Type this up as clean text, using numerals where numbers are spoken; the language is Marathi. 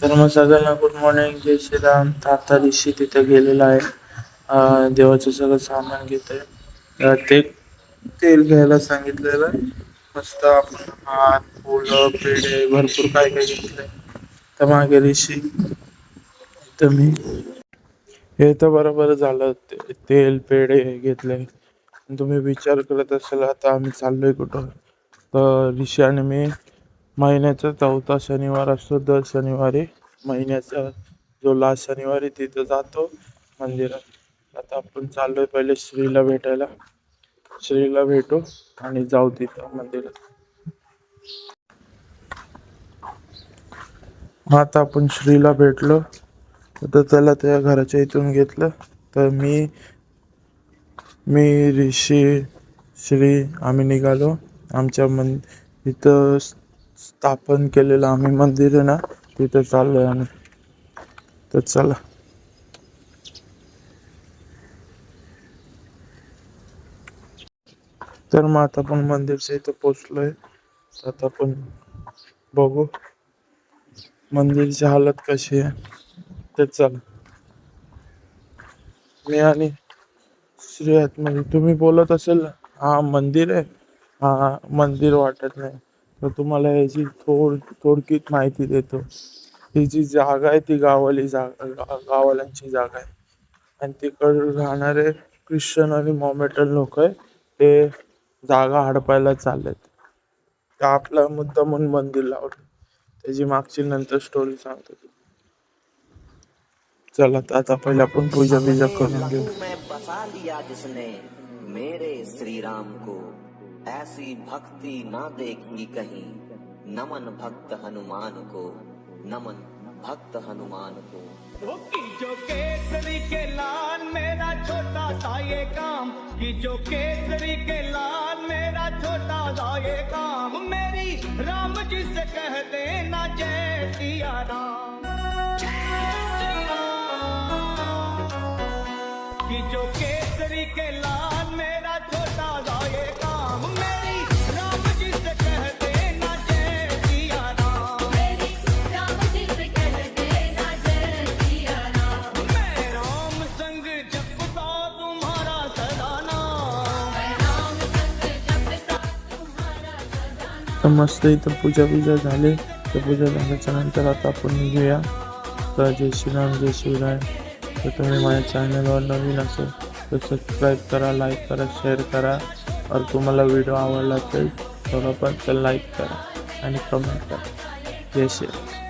तर मग सगळ्यांना गुड मॉर्निंग, जय श्रीराम. तर आता ऋषी तिथे गेलेला आहे, देवाचं सगळं सामान घेत आहे. ते तेल घ्यायला सांगितलेलं आहे. मस्त आपण हात, फुलं, पेढे भरपूर काय काय घेतलंय. तर मागे ऋषी, तर मी हे तर बरोबर झालं. तेल पेढे घेतले. तुम्ही विचार करत असाल आता आम्ही चाललोय कुठं. तर ऋषी आणि मी महिन्याचा 4था शनिवार असतो, दर शनिवारी महिन्याचा जो लास्ट शनिवारी तिथं जातो मंदिरात. आता आपण चाललोय पहिले श्रीला भेटायला. श्रीला भेटू आणि जाऊ तिथं मंदिरात. आता आपण श्रीला भेटलो, तर त्याला त्या घराच्या इथून घेतलं. तर मी ऋषी श्री आम्ही निघालो. आमच्या इथं स्थापन केलेलं आम्ही मंदिर आहे ना, तिथं चाललोय आम्ही. तर चला. तर मग आता आपण मंदिरच्या इथं पोचलोय. आता आपण बघू मंदिरची हालत कशी आहे. तर चला. मी आणि श्री आतमध्ये तुम्ही बोलत असेल हा मंदिर आहे, हा मंदिर वाटत नाही, तर तुम्हाला याची थोडकीत माहिती देतो. ही जी जागा आहे ती गावाल्यांची जागा आहे. आणि तिकडे राहणारे ख्रिश्चन आणि मॉमेटल लोक आहे, ते जागा हडपायला चाललेत. तर आपला मुद्दा म्हणून मंदिर लावलं. त्याची मागची नंतर स्टोरी सांगतो. चला आता पहिले आपण पूजा बिजा करून घेऊ. में बसा लिया जिसने मेरे श्री राम को, ऐसी भक्ति ना देखी कहीं। नमन भक्त हनुमान को, नमन भक्त हनुमान को। जो केसरी के लाल मेरा छोटा सा ये काम, कि जो केसरी के लाल मेरा छोटा सा ये काम, मेरी राम जी से कह देना जय सिया राम। कि जो केसरी के लाल मेरा छोटा सा ये काम, मेरी राम जी से कह देना जय सिया राम। मेरी राम जी से कह देना जय सिया राम। मैं राम संग जपता तुम्हारा सदा नाम, मैं राम संग जपता तुम्हारा सदा नाम। तर मस्त इथं पूजा बिजा झाली. तर पूजा झाल्याच्या नंतर आता आपण निघूया. तर जय श्रीराम, जय शिवराय. तर तुम्ही माझ्या चॅनलवर नवीन असेल तर सबस्क्राईब करा, लाईक करा, शेअर करा. और तुम्हाला व्हिडिओ आवडला असेल थोडंफार तर लाईक करा आणि कमेंट करा. जय श्रीराम.